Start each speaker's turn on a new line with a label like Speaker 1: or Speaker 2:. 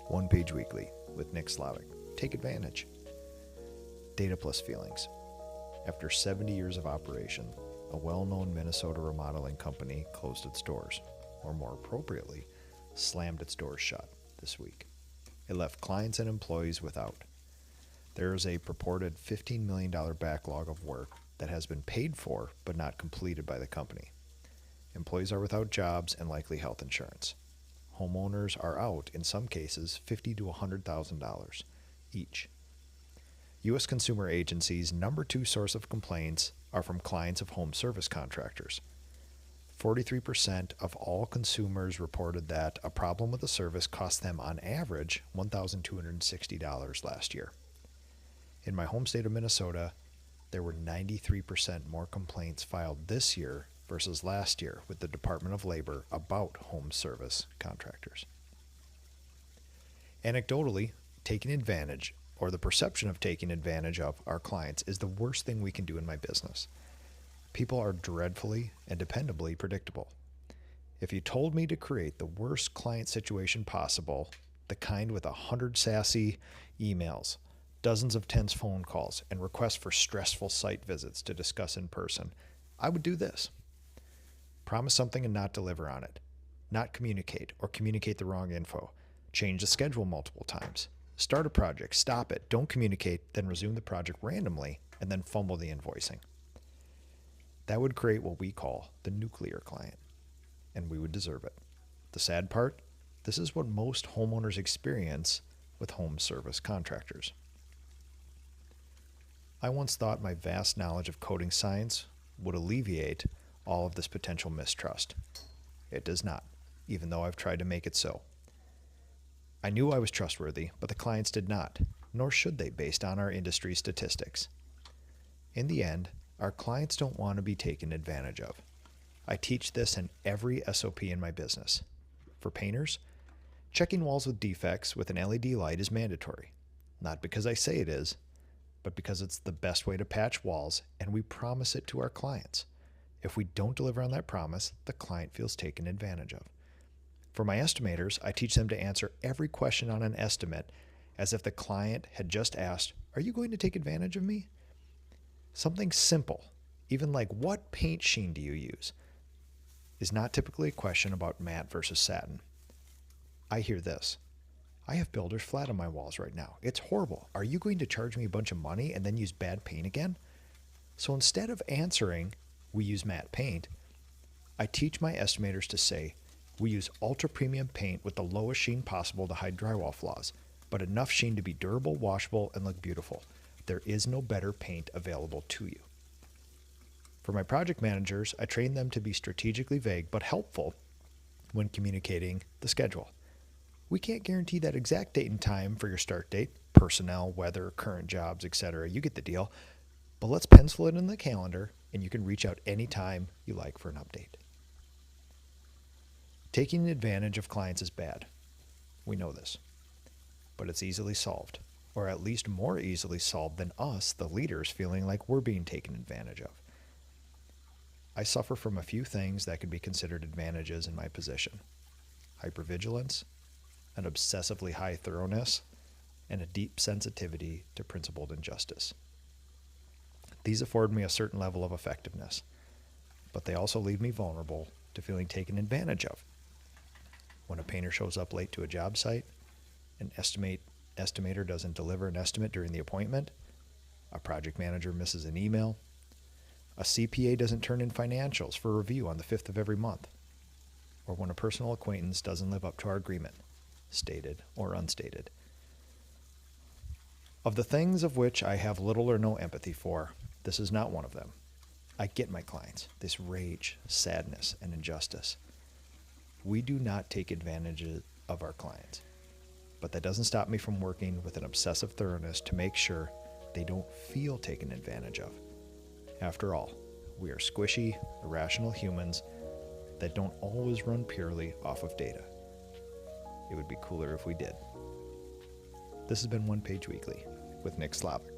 Speaker 1: One Page Weekly with Nick Slavik. Take advantage. Data plus feelings. After 70 years of operation, a well-known Minnesota remodeling company closed its doors, or more appropriately, slammed its doors shut this week. It left clients and employees without. There is a purported $15 million backlog of work that has been paid for but not completed by the company. Employees are without jobs and likely health insurance. Homeowners are out, in some cases, $50,000 to $100,000 each. U.S. consumer agencies' number 2 source of complaints are from clients of home service contractors. 43% of all consumers reported that a problem with a service cost them on average $1,260 last year. In my home state of Minnesota, there were 93% more complaints filed this year versus last year with the Department of Labor about home service contractors. Anecdotally, taking advantage, or the perception of taking advantage of, our clients is the worst thing we can do in my business. People are dreadfully and dependably predictable. If you told me to create the worst client situation possible, the kind with 100 sassy emails, dozens of tense phone calls, and requests for stressful site visits to discuss in person, I would do this. Promise something and not deliver on it. Not communicate or communicate the wrong info. Change the schedule multiple times. Start a project, stop it, don't communicate, then resume the project randomly, and then fumble the invoicing. That would create what we call the nuclear client, and we would deserve it. The sad part, this is what most homeowners experience with home service contractors. I once thought my vast knowledge of coding science would alleviate all of this potential mistrust. It does not, even though I've tried to make it so. I knew I was trustworthy, but the clients did not, nor should they based on our industry statistics. In the end, our clients don't want to be taken advantage of. I teach this in every SOP in my business. For painters, checking walls with defects with an LED light is mandatory. Not because I say it is, but because it's the best way to patch walls, and we promise it to our clients. If we don't deliver on that promise, the client feels taken advantage of. For my estimators, I teach them to answer every question on an estimate as if the client had just asked, "Are you going to take advantage of me?" Something simple, even like "What paint sheen do you use?" is not typically a question about matte versus satin. I hear this: "I have builders flat on my walls right now. It's horrible. Are you going to charge me a bunch of money and then use bad paint again?" So instead of answering, "We use matte paint," I teach my estimators to say, "We use ultra premium paint with the lowest sheen possible to hide drywall flaws, but enough sheen to be durable, washable, and look beautiful. There is no better paint available to you." For my project managers, I train them to be strategically vague but helpful when communicating the schedule. We can't guarantee that exact date and time for your start date, personnel, weather, current jobs, etc. You get the deal. But let's pencil it in the calendar, and you can reach out anytime you like for an update. Taking advantage of clients is bad. We know this. But it's easily solved, or at least more easily solved than us, the leaders, feeling like we're being taken advantage of. I suffer from a few things that could be considered advantages in my position: hypervigilance, an obsessively high thoroughness, and a deep sensitivity to principled injustice. These afford me a certain level of effectiveness, but they also leave me vulnerable to feeling taken advantage of. When a painter shows up late to a job site, an estimator doesn't deliver an estimate during the appointment, a project manager misses an email, a CPA doesn't turn in financials for review on the 5th of every month, or when a personal acquaintance doesn't live up to our agreement, stated or unstated. Of the things of which I have little or no empathy for, this is not one of them. I get my clients, this rage, sadness, and injustice. We do not take advantage of our clients, but that doesn't stop me from working with an obsessive thoroughness to make sure they don't feel taken advantage of. After all, we are squishy, irrational humans that don't always run purely off of data. It would be cooler if we did. This has been One Page Weekly with Nick Slavik.